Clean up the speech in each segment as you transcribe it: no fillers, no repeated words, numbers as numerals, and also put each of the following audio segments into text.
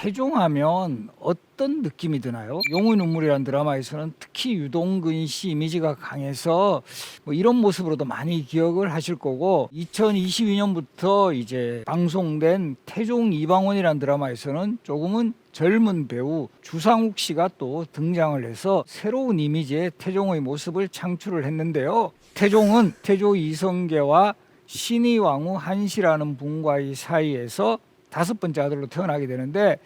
태종하면 어떤 느낌이 드나요? 용의 눈물이라는 드라마에서는 특히 유동근 씨 이미지가 강해서 뭐 이런 모습으로도 많이 기억을 하실 거고, 2022년부터 이제 방송된 태종 이방원이라는 드라마에서는 조금은 젊은 배우 주상욱 씨가 또 등장을 해서 새로운 이미지의 태종의 모습을 창출을 했는데요. 태종은 태조 이성계와 신의 왕후 한씨라는 분과의 사이에서 5번째 아들로 태어나게 되는데,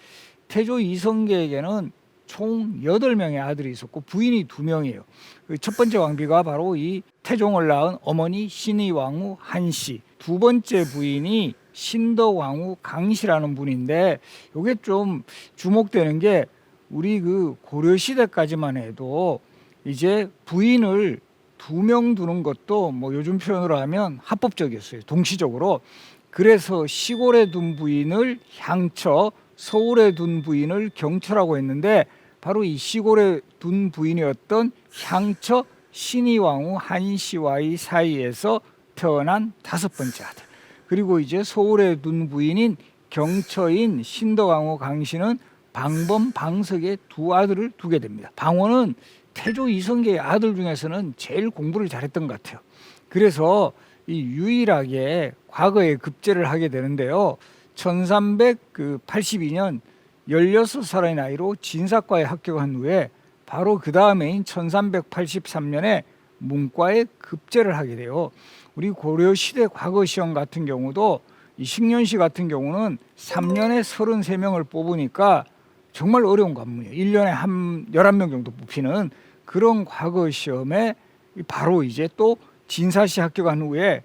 태조 이성계에게는 총 8명의 아들이 있었고 부인이 2명이에요. 첫 번째 왕비가 바로 이 태종을 낳은 어머니 신의 왕후 한씨, 두 번째 부인이 신덕 왕후 강씨라는 분인데, 이게 좀 주목되는 게 우리 그 고려 시대까지만 해도 이제 부인을 2명 두는 것도 뭐 요즘 표현으로 하면 합법적이었어요, 동시적으로. 그래서 시골에 둔 부인을 향처, 서울에 둔 부인을 경처라고 했는데, 바로 이 시골에 둔 부인이었던 향처 신의 왕후 한씨와의 사이에서 태어난 5번째 아들, 그리고 이제 서울에 둔 부인인 경처인 신덕왕후 강씨는 방범, 방석에 2 아들을 두게 됩니다. 방원은 태조 이성계의 아들 중에서는 제일 공부를 잘했던 것 같아요. 그래서 이 유일하게 과거에 급제를 하게 되는데요. 1382년 16살의 나이로 진사과에 합격한 후에 바로 그 다음해인 1383년에 문과에 급제를 하게 돼요. 우리 고려시대 과거 시험 같은 경우도 이 식년시 같은 경우는 3년에 33명을 뽑으니까 정말 어려운 관문이에요. 1년에 한 11명 정도 뽑히는 그런 과거 시험에 바로 이제 또 진사시 합격한 후에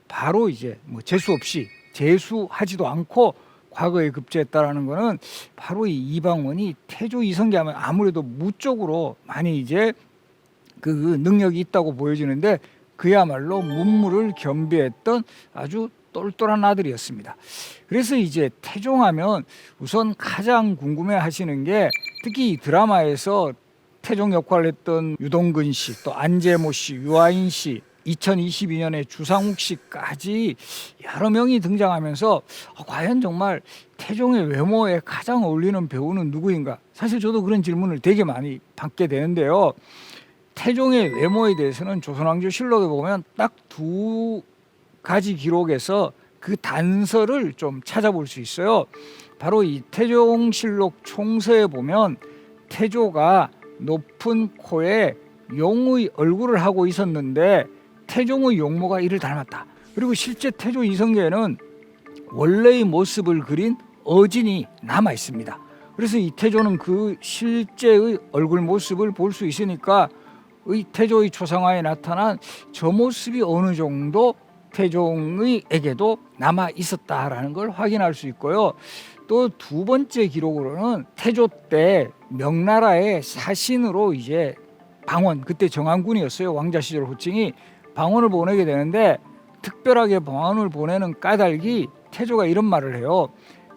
바로 이제 뭐 재수 없이, 재수하지도 않고 과거에 급제했다라는 거는 바로 이 이방원이 태조 이성계 하면 아무래도 무적으로 많이 이제 그 능력이 있다고 보여지는데, 그야말로 문무를 겸비했던 아주 똘똘한 아들이었습니다. 그래서 이제 태종하면 우선 가장 궁금해 하시는 게, 특히 이 드라마에서 태종 역할을 했던 유동근 씨, 또 안재모 씨, 유아인 씨, 2022년에 주상욱 씨까지 여러 명이 등장하면서 과연 정말 태종의 외모에 가장 어울리는 배우는 누구인가? 사실 저도 그런 질문을 되게 많이 받게 되는데요. 태종의 외모에 대해서는 조선왕조실록에 보면 딱 2가지 기록에서 그 단서를 좀 찾아볼 수 있어요. 바로 이 태종실록 총서에 보면 태조가 높은 코에 용의 얼굴을 하고 있었는데 태종의 용모가 이를 닮았다. 그리고 실제 태조 이성계는 원래의 모습을 그린 어진이 남아 있습니다. 그래서 이 태조는 그 실제의 얼굴 모습을 볼 수 있으니까 의 태조의 초상화에 나타난 저 모습이 어느 정도 태종에게도 남아 있었다라는 걸 확인할 수 있고요. 또 2번째 기록으로는 태조 때 명나라의 사신으로 이제 방원, 그때 정한군이었어요. 왕자 시절 호칭이. 방원을 보내게 되는데, 특별하게 방원을 보내는 까닭이 태조가 이런 말을 해요.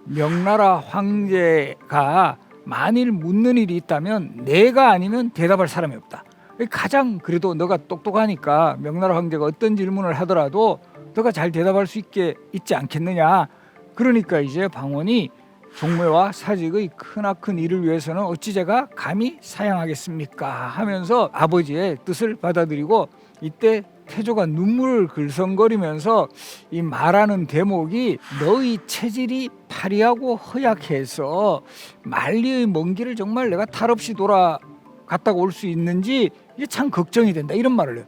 명나라 황제가 만일 묻는 일이 있다면 내가 아니면 대답할 사람이 없다. 가장 그래도 너가 똑똑하니까 명나라 황제가 어떤 질문을 하더라도 너가 잘 대답할 수 있지 않겠느냐. 그러니까 이제 방원이 종묘와 사직의 크나큰 일을 위해서는 어찌 제가 감히 사양하겠습니까 하면서 아버지의 뜻을 받아들이고, 이때 태조가 눈물을 글썽거리면서 이 말하는 대목이 너의 체질이 파리하고 허약해서 만리의 먼 길을 정말 내가 탈 없이 돌아갔다가 올 수 있는지 이게 참 걱정이 된다, 이런 말을 해요.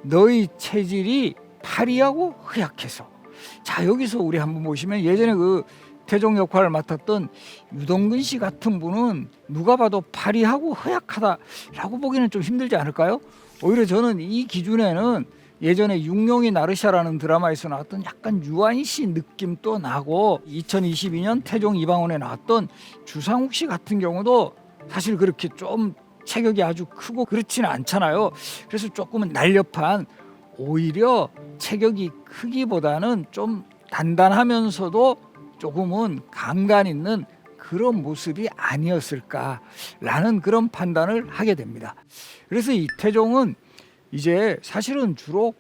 너의 체질이 파리하고 허약해서. 자, 여기서 우리 한번 보시면 예전에 그 태종 역할을 맡았던 유동근 씨 같은 분은 누가 봐도 파리하고 허약하다라고 보기는 좀 힘들지 않을까요? 오히려 저는 이 기준에는 예전에 육룡이 나르샤라는 드라마에서 나왔던 약간 유아인 씨 느낌도 나고, 2022년 태종 이방원에 나왔던 주상욱 씨 같은 경우도 사실 그렇게 좀 체격이 아주 크고 그렇지는 않잖아요. 그래서 조금은 날렵한, 오히려 체격이 크기보다는 좀 단단하면서도 조금은 강단 있는 그런 모습이 아니었을까라는 그런 판단을 하게 됩니다. 그래서 이 태종은 이제 사실은 주로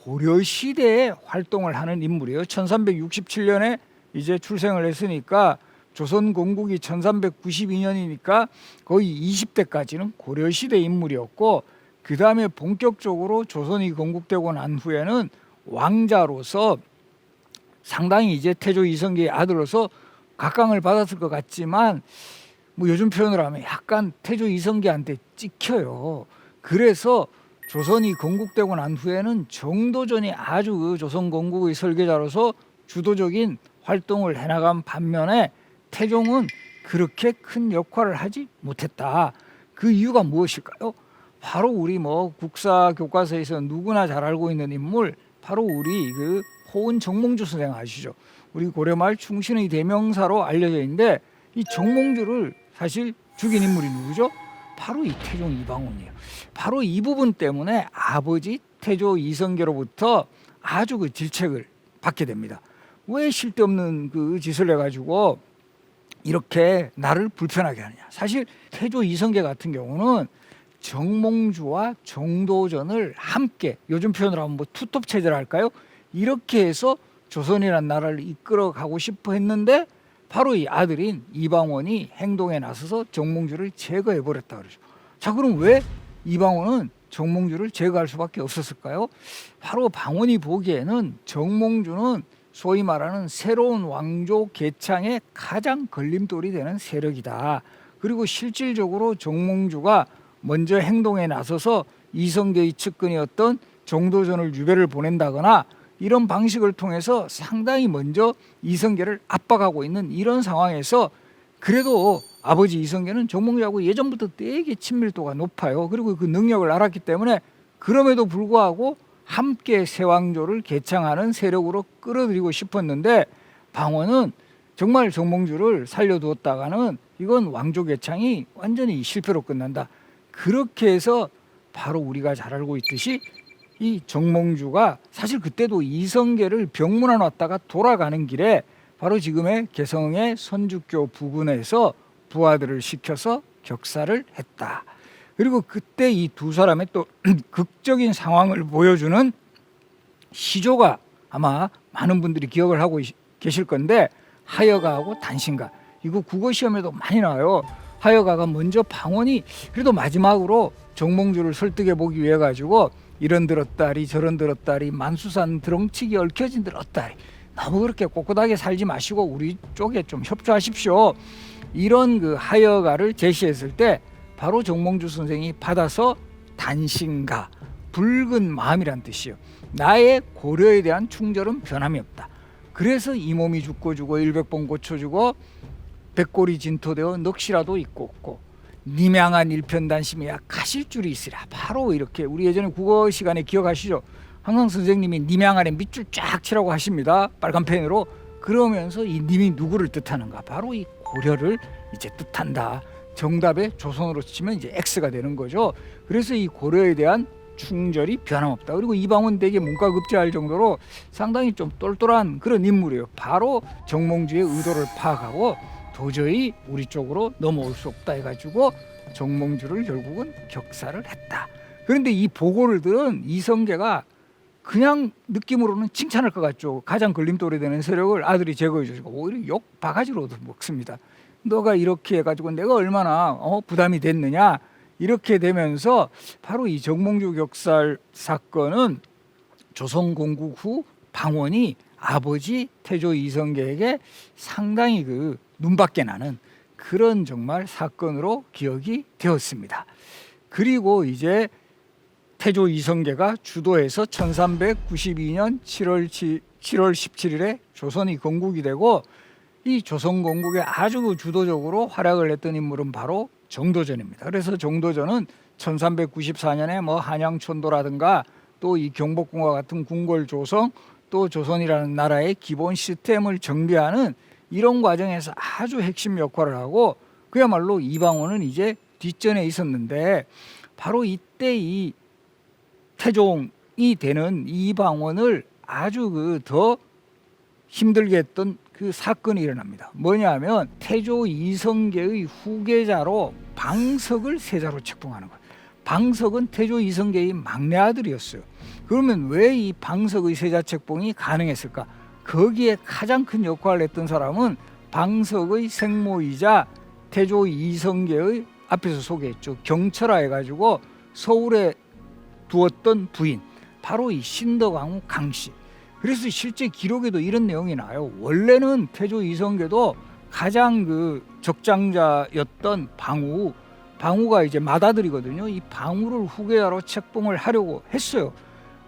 고려 시대에 활동을 하는 인물이에요. 1367년에 이제 출생을 했으니까 조선 건국이 1392년이니까 거의 20대까지는 고려시대 인물이었고, 그 다음에 본격적으로 조선이 건국되고 난 후에는 왕자로서 상당히 이제 태조 이성계의 아들로서 각광을 받았을 것 같지만, 뭐 요즘 표현을 하면 약간 태조 이성계한테 찍혀요. 그래서 조선이 건국되고 난 후에는 정도전이 아주 그 조선 건국의 설계자로서 주도적인 활동을 해나간 반면에 태종은 그렇게 큰 역할을 하지 못했다. 그 이유가 무엇일까요? 바로 우리 뭐 국사 교과서에서 누구나 잘 알고 있는 인물, 바로 우리 그 호은 정몽주 선생 아시죠? 우리 고려말 충신의 대명사로 알려져 있는데, 이 정몽주를 사실 죽인 인물이 누구죠? 바로 이 태종 이방원이에요. 바로 이 부분 때문에 아버지 태조 이성계로부터 아주 그 질책을 받게 됩니다. 왜 쓸데없는 그 짓을 해가지고 이렇게 나를 불편하게 하느냐. 사실 태조 이성계 같은 경우는 정몽주와 정도전을 함께, 요즘 표현으로 하면 뭐 투톱 체제를 할까요? 이렇게 해서 조선이라는 나라를 이끌어 가고 싶어 했는데, 바로 이 아들인 이방원이 행동에 나서서 정몽주를 제거해 버렸다 그러죠. 자, 그럼 왜 이방원은 정몽주를 제거할 수밖에 없었을까요? 바로 방원이 보기에는 정몽주는 소위 말하는 새로운 왕조 개창에 가장 걸림돌이 되는 세력이다. 그리고 실질적으로 정몽주가 먼저 행동에 나서서 이성계의 측근이었던 정도전을 유배를 보낸다거나 이런 방식을 통해서 상당히 먼저 이성계를 압박하고 있는 이런 상황에서, 그래도 아버지 이성계는 정몽주하고 예전부터 되게 친밀도가 높아요. 그리고 그 능력을 알았기 때문에 그럼에도 불구하고 함께 새왕조를 개창하는 세력으로 끌어들이고 싶었는데, 방원은 정말 정몽주를 살려두었다가는 이건 왕조 개창이 완전히 실패로 끝난다. 그렇게 해서 바로 우리가 잘 알고 있듯이 이 정몽주가 사실 그때도 이성계를 병문안 왔다가 돌아가는 길에 바로 지금의 개성의 선주교 부근에서 부하들을 시켜서 격사를 했다. 그리고 그때 이 두 사람의 또 극적인 상황을 보여주는 시조가 아마 많은 분들이 기억을 하고 계실 건데, 하여가하고 단신가, 이거 국어 시험에도 많이 나와요. 하여가가 먼저 방원이 그래도 마지막으로 정몽주를 설득해 보기 위해 가지고 이런 들었다리 저런 들었다리 만수산 드렁치기 얽혀진 들었다리, 너무 그렇게 꼿꼿하게 살지 마시고 우리 쪽에 좀 협조하십시오, 이런 그 하여가를 제시했을 때 바로 정몽주 선생이 받아서 단신가, 붉은 마음이란 뜻이요. 나의 고려에 대한 충절은 변함이 없다. 그래서 이 몸이 죽고 주고 일백번 고쳐주고 백골이 진토되어 넋이라도 있고 없고 님양한 일편단심이야 가실 줄이 있으랴. 바로 이렇게 우리 예전에 국어 시간에 기억하시죠? 항상 선생님이 님양안에 밑줄 쫙 치라고 하십니다. 빨간 펜으로. 그러면서 이 님이 누구를 뜻하는가? 바로 이 고려를 이제 뜻한다. 정답에 조선으로 치면 이제 X가 되는 거죠. 그래서 이 고려에 대한 충절이 변함없다. 그리고 이방원 되게 문과급제할 정도로 상당히 좀 똘똘한 그런 인물이에요. 바로 정몽주의 의도를 파악하고 도저히 우리 쪽으로 넘어올 수 없다 해가지고 정몽주를 결국은 격사를 했다. 그런데 이 보고를 들은 이성계가 그냥 느낌으로는 칭찬할 것 같죠. 가장 걸림돌이 되는 세력을 아들이 제거해 주시고 오히려 욕 바가지로 먹습니다. 너가 이렇게 해가지고 내가 얼마나 부담이 됐느냐, 이렇게 되면서 바로 이 정몽주 격살 사건은 조선 건국 후 방원이 아버지 태조 이성계에게 상당히 그 눈밖에 나는 그런 정말 사건으로 기억이 되었습니다. 그리고 이제 태조 이성계가 주도해서 1392년 7월 17일에 조선이 건국이 되고, 이 조선 건국에 아주 주도적으로 활약을 했던 인물은 바로 정도전입니다. 그래서 정도전은 1394년에 뭐 한양천도라든가 또 이 경복궁과 같은 궁궐 조성, 또 조선이라는 나라의 기본 시스템을 정비하는 이런 과정에서 아주 핵심 역할을 하고, 그야말로 이방원은 이제 뒷전에 있었는데, 바로 이때 이 태종이 되는 이방원을 아주 그 더 힘들게 했던 그 사건이 일어납니다. 뭐냐면 태조 이성계의 후계자로 방석을 세자로 책봉하는 거예요. 방석은 태조 이성계의 막내 아들이었어요. 그러면 왜 이 방석의 세자 책봉이 가능했을까? 거기에 가장 큰 역할을 했던 사람은 방석의 생모이자 태조 이성계의 앞에서 소개했죠. 경철아 해가지고 서울에 두었던 부인, 바로 이 신덕왕후 강씨. 그래서 실제 기록에도 이런 내용이 나요. 원래는 태조 이성계도 가장 그 적장자였던 방후가 이제 맏아들이거든요. 이 방후를 후계자로 책봉을 하려고 했어요.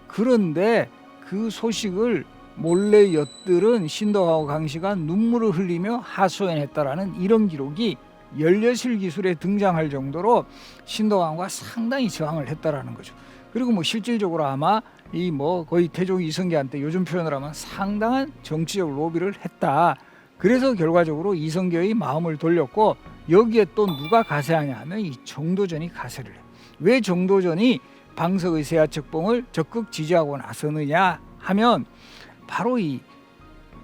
그런데 그 소식을 몰래 엿들은 신덕왕후 강씨가 눈물을 흘리며 하소연했다라는 이런 기록이 열려실 기술에 등장할 정도로 신덕왕후가 상당히 저항을 했다라는 거죠. 그리고 뭐 실질적으로 아마 이 뭐 거의 태조 이성계한테 요즘 표현을 하면 상당한 정치적 로비를 했다. 그래서 결과적으로 이성계의 마음을 돌렸고, 여기에 또 누가 가세하냐 하면 이 정도전이 가세를 해요. 왜 정도전이 방석의 세아책봉을 적극 지지하고 나서느냐 하면 바로 이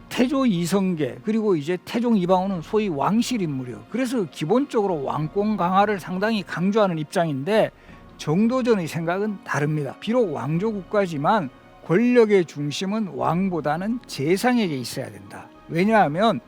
태조 이성계 그리고 이제 태종 이방원은 소위 왕실 인물이요. 그래서 기본적으로 왕권 강화를 상당히 강조하는 입장인데, 정도전의 생각은 다릅니다. 비록 왕조 국가지만 권력의 중심은 왕보다는 재상에게 있어야 된다. 왜냐하면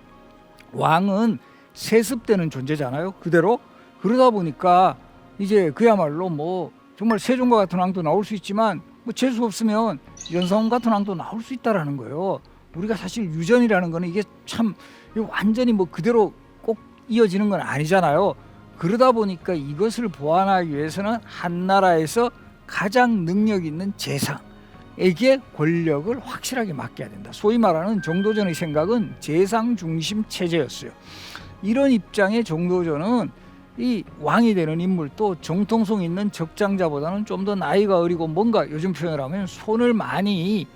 왕은 세습되는 존재잖아요. 그대로. 그러다 보니까 이제 그야말로 뭐 정말 세종과 같은 왕도 나올 수 있지만 뭐 재수 없으면 연산군 같은 왕도 나올 수 있다라는 거예요. 우리가 사실 유전이라는 거는 이게 참 완전히 뭐 그대로 꼭 이어지는 건 아니잖아요. 그러다 보니까 이것을 보완하기 위해서는 한 나라에서 가장 능력 있는 재상에게 권력을 확실하게 맡겨야 된다. 소위 말하는 정도전의 생각은 재상 중심 체제였어요. 이런 입장의 정도전은 이 왕이 되는 인물도 정통성 있는 적장자보다는 좀 더 나이가 어리고 뭔가 요즘 표현을 하면 손을 많이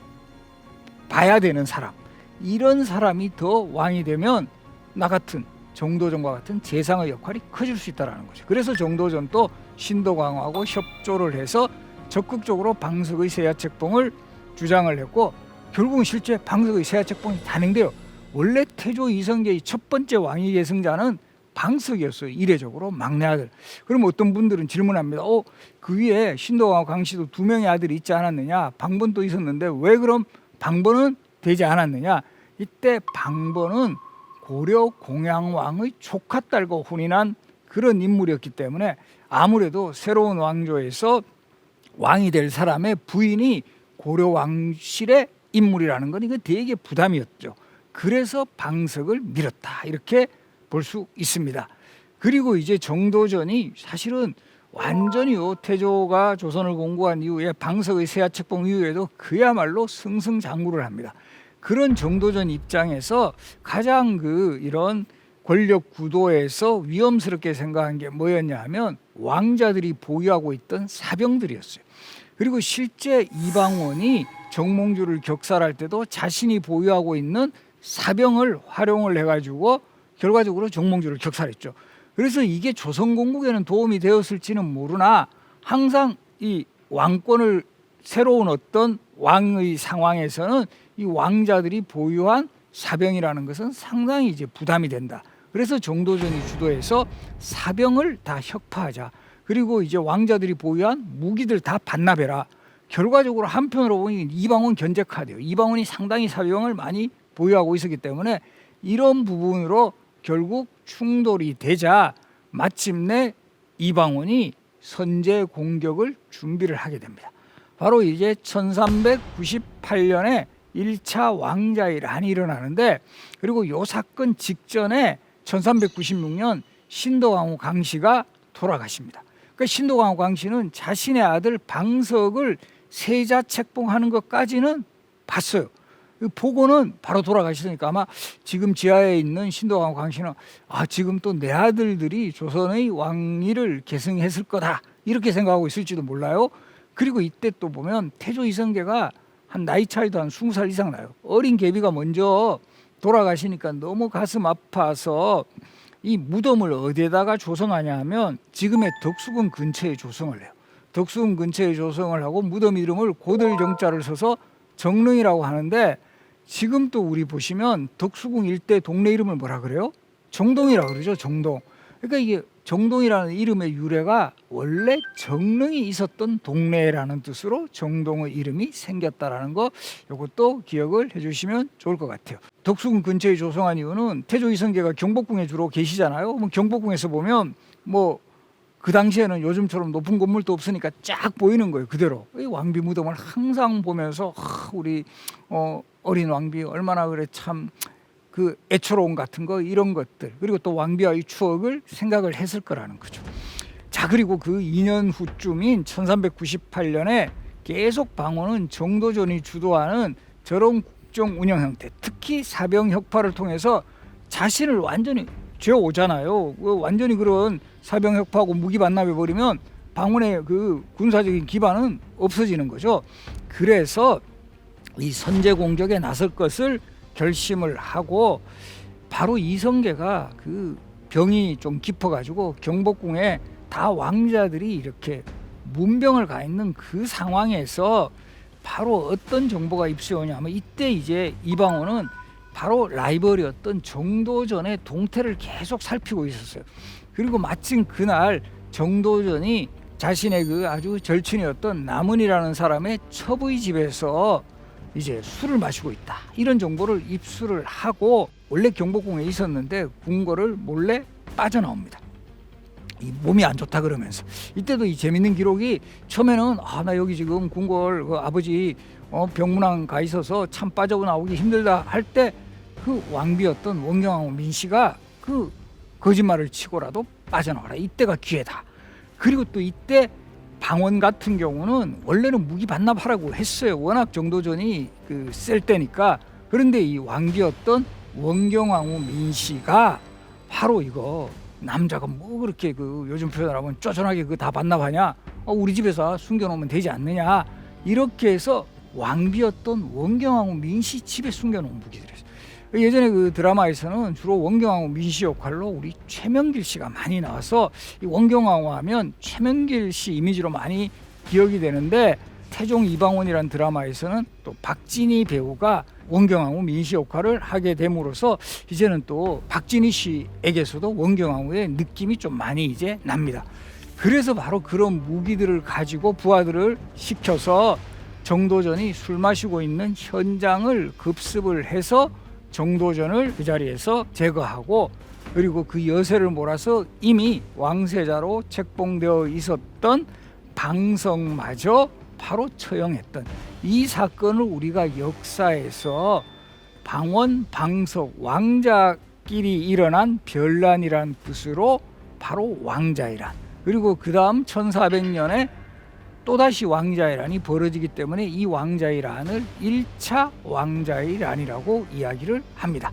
봐야 되는 사람, 이런 사람이 더 왕이 되면 나 같은 정도전과 같은 재상의 역할이 커질 수 있다는 거죠. 그래서 정도전도 신덕왕후하고 협조를 해서 적극적으로 방석의 세아책봉을 주장을 했고, 결국은 실제 방석의 세아책봉이 단행돼요. 원래 태조 이성계의 첫 번째 왕위 계승자는 방석이었어요. 이례적으로 막내 아들. 그럼 어떤 분들은 질문합니다. 그 위에 신덕왕후 강씨도 2명의 아들이 있지 않았느냐? 방번도 있었는데 왜 그럼 방번은 되지 않았느냐? 이때 방번은 고려 공양왕의 조카딸과 혼인한 그런 인물이었기 때문에 아무래도 새로운 왕조에서 왕이 될 사람의 부인이 고려 왕실의 인물이라는 건 이거 되게 부담이었죠. 그래서 방석을 밀었다, 이렇게 볼 수 있습니다. 그리고 이제 정도전이 사실은 완전히요, 태조가 조선을 공국한 이후에 방석의 세아책봉 이후에도 그야말로 승승장구를 합니다. 그런 정도전 입장에서 가장 이런 권력 구도에서 위험스럽게 생각한 게 뭐였냐 하면 왕자들이 보유하고 있던 사병들이었어요. 그리고 실제 이방원이 정몽주를 격살할 때도 자신이 보유하고 있는 사병을 활용을 해가지고 결과적으로 정몽주를 격살했죠. 그래서 이게 조선 공국에는 도움이 되었을지는 모르나 항상 이 왕권을 새로운 어떤 왕의 상황에서는 이 왕자들이 보유한 사병이라는 것은 상당히 이제 부담이 된다. 그래서 정도전이 주도해서 사병을 다 혁파하자. 그리고 이제 왕자들이 보유한 무기들 다 반납해라. 결과적으로 한편으로 보니 이방원 견제카드예요. 이방원이 상당히 사병을 많이 보유하고 있었기 때문에 이런 부분으로 결국 충돌이 되자 마침내 이방원이 선제 공격을 준비를 하게 됩니다. 바로 이제 1398년에 1차 왕자의란이 일어나는데, 그리고 이 사건 직전에 1396년 신덕왕후 강씨가 돌아가십니다. 그러니까 신덕왕후 강씨는 자신의 아들 방석을 세자 책봉하는 것까지는 봤어요. 보고는 바로 돌아가시니까 아마 지금 지하에 있는 신덕왕후 강씨는 지금 또 내 아들들이 조선의 왕위를 계승했을 거다, 이렇게 생각하고 있을지도 몰라요. 그리고 이때 또 보면 태조 이성계가 한 나이 차이도 한 20살 이상 나요. 어린 계비가 먼저 돌아가시니까 너무 가슴 아파서 이 무덤을 어디에다가 조성하냐 하면 지금의 덕수궁 근처에 조성을 해요. 덕수궁 근처에 조성을 하고 무덤 이름을 고들정자를 써서 정릉이라고 하는데, 지금 또 우리 보시면 덕수궁 일대 동네 이름을 뭐라 그래요? 정동이라고 그러죠. 정동. 그러니까 이게 정동이라는 이름의 유래가 원래 정릉이 있었던 동네라는 뜻으로 정동의 이름이 생겼다라는 거, 이것도 기억을 해주시면 좋을 것 같아요. 덕수궁 근처에 조성한 이유는 태조 이성계가 경복궁에 주로 계시잖아요. 그럼 경복궁에서 보면 뭐 그 당시에는 요즘처럼 높은 건물도 없으니까 쫙 보이는 거예요. 그대로 이 왕비 무덤을 항상 보면서 우리 어린 왕비 얼마나 그래 참 그 애처로움 같은 거, 이런 것들, 그리고 또 왕비와의 추억을 생각을 했을 거라는 거죠. 자, 그리고 그 2년 후쯤인 1398년에 계속 방원은 정도전이 주도하는 저런 국정 운영 형태, 특히 사병혁파를 통해서 자신을 완전히 죄오잖아요. 완전히 그런 사병혁파하고 무기 반납해 버리면 방원의 그 군사적인 기반은 없어지는 거죠. 그래서 이 선제 공격에 나설 것을 결심을 하고, 바로 이성계가 그 병이 좀 깊어가지고 경복궁에 다 왕자들이 이렇게 문병을 가 있는 그 상황에서 바로 어떤 정보가 입수오냐면, 이때 이제 이방원은 바로 라이벌이었던 정도전의 동태를 계속 살피고 있었어요. 그리고 마침 그날 정도전이 자신의 그 아주 절친이었던 남은이라는 사람의 첩의 집에서 이제 술을 마시고 있다, 이런 정보를 입수를 하고 원래 경복궁에 있었는데 궁궐을 몰래 빠져나옵니다. 이 몸이 안 좋다 그러면서. 이때도 이 재밌는 기록이, 처음에는 나 여기 지금 궁궐 그 아버지 병문안 가 있어서 참 빠져나오기 힘들다 할 때, 그 왕비였던 원경왕후 민씨가 그 거짓말을 치고라도 빠져나와라, 이때가 기회다. 그리고 또 이때 방원 같은 경우는 원래는 무기 반납하라고 했어요. 워낙 정도전이 그 셀 때니까. 그런데 이 왕비였던 원경왕후 민씨가 바로 이거, 남자가 뭐 그렇게 그 요즘 표현을 하면 쪼잔하게 그 다 반납하냐, 우리 집에서 숨겨놓으면 되지 않느냐, 이렇게 해서 왕비였던 원경왕후 민씨 집에 숨겨놓은 무기들이었어요. 예전에 그 드라마에서는 주로 원경왕후 민씨 역할로 우리 최명길 씨가 많이 나와서, 이 원경왕후 하면 최명길 씨 이미지로 많이 기억이 되는데, 태종 이방원이라는 드라마에서는 또 박진희 배우가 원경왕후 민씨 역할을 하게 됨으로써 이제는 또 박진희 씨에게서도 원경왕후의 느낌이 좀 많이 이제 납니다. 그래서 바로 그런 무기들을 가지고 부하들을 시켜서 정도전이 술 마시고 있는 현장을 급습을 해서 정도전을 그 자리에서 제거하고, 그리고 그 여세를 몰아서 이미 왕세자로 책봉되어 있었던 방석마저 바로 처형했던 이 사건을 우리가 역사에서 방원, 방석, 왕자끼리 일어난 변란이란 뜻으로 바로 왕자이란, 그리고 그 다음 1400년에 또다시 왕자이란이 벌어지기 때문에 이 왕자이란을 1차 왕자이란이라고 이야기를 합니다.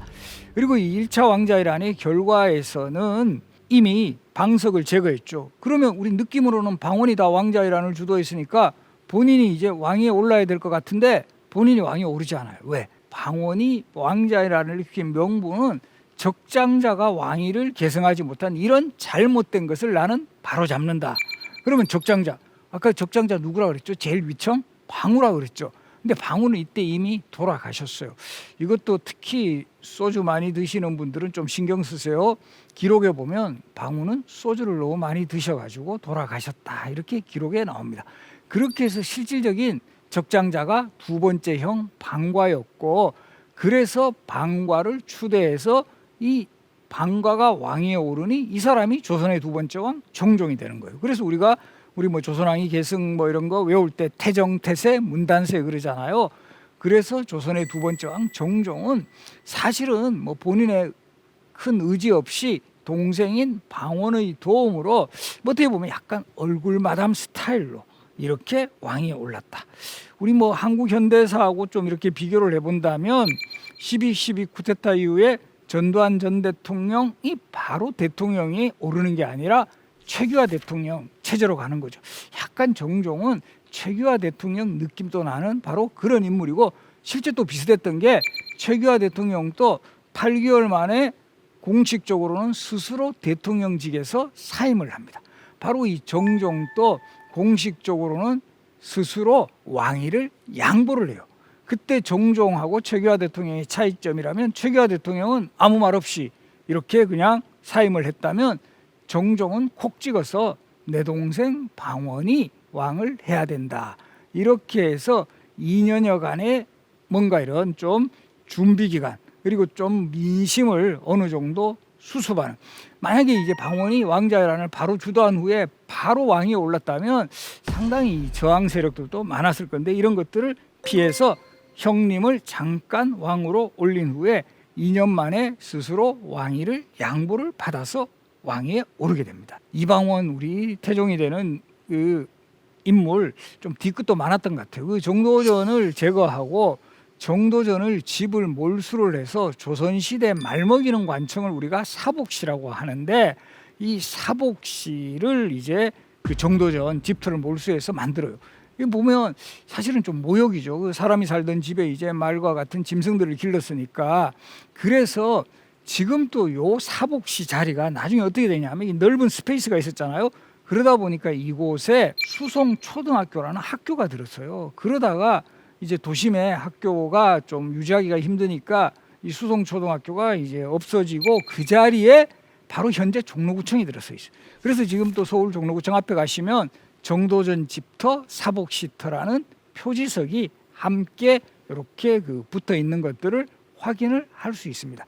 그리고 이 1차 왕자이란의 결과에서는 이미 방석을 제거했죠. 그러면 우리 느낌으로는 방원이 다 왕자이란을 주도했으니까 본인이 이제 왕위에 올라야 될 것 같은데 본인이 왕위에 오르지 않아요. 왜? 방원이 왕자이란을 일으킨 명분은 적장자가 왕위를 계승하지 못한 이런 잘못된 것을 나는 바로잡는다. 그러면 적장자, 아까 적장자 누구라 그랬죠? 제일 위청? 방우라 그랬죠. 근데 방우는 이때 이미 돌아가셨어요. 이것도 특히 소주 많이 드시는 분들은 좀 신경 쓰세요. 기록에 보면 방우는 소주를 너무 많이 드셔가지고 돌아가셨다, 이렇게 기록에 나옵니다. 그렇게 해서 실질적인 적장자가 두 번째 형 방과였고, 그래서 방과를 추대해서 이 방과가 왕위에 오르니 이 사람이 조선의 두 번째 왕 정종이 되는 거예요. 그래서 우리 뭐 조선왕이 계승 뭐 이런 거 외울 때 태정태세 문단세 그러잖아요. 그래서 조선의 두 번째 왕 정종은 사실은 뭐 본인의 큰 의지 없이 동생인 방원의 도움으로 뭐 어떻게 보면 약간 얼굴 마담 스타일로 이렇게 왕위에 올랐다. 우리 뭐 한국 현대사하고 좀 이렇게 비교를 해본다면 12.12 쿠데타 이후에 전두환 전 대통령이 바로 대통령이 오르는 게 아니라 최규하 대통령 체제로 가는 거죠. 약간 정종은 최규하 대통령 느낌도 나는 바로 그런 인물이고, 실제 또 비슷했던 게 최규하 대통령도 8개월 만에 공식적으로는 스스로 대통령직에서 사임을 합니다. 바로 이 정종도 공식적으로는 스스로 왕위를 양보를 해요. 그때 정종하고 최규하 대통령의 차이점이라면, 최규하 대통령은 아무 말 없이 이렇게 그냥 사임을 했다면 정종은 콕 찍어서 내 동생 방원이 왕을 해야 된다. 이렇게 해서 2년여간의 뭔가 이런 좀 준비 기간, 그리고 좀 민심을 어느 정도 수습하는. 만약에 이제 방원이 왕자란을 바로 주도한 후에 바로 왕위에 올랐다면 상당히 저항 세력들도 많았을 건데, 이런 것들을 피해서 형님을 잠깐 왕으로 올린 후에 2년 만에 스스로 왕위를 양보를 받아서 왕위에 오르게 됩니다. 이방원, 우리 태종이 되는 그 인물 좀 뒤끝도 많았던 것 같아요. 그 정도전을 제거하고 정도전을 집을 몰수를 해서 조선시대 말먹이는 관청을 우리가 사복시라고 하는데, 이 사복시를 이제 그 정도전 집터를 몰수해서 만들어요. 이거 보면 사실은 좀 모욕이죠. 그 사람이 살던 집에 이제 말과 같은 짐승들을 길렀으니까. 그래서 지금 또 요 사복시 자리가 나중에 어떻게 되냐면, 이 넓은 스페이스가 있었잖아요. 그러다 보니까 이곳에 수송초등학교라는 학교가 들었어요. 그러다가 이제 도심에 학교가 좀 유지하기가 힘드니까 이 수송초등학교가 이제 없어지고, 그 자리에 바로 현재 종로구청이 들어서 있어요. 그래서 지금 또 서울 종로구청 앞에 가시면 정도전 집터, 사복시터라는 표지석이 함께 이렇게 그 붙어 있는 것들을 확인을 할 수 있습니다.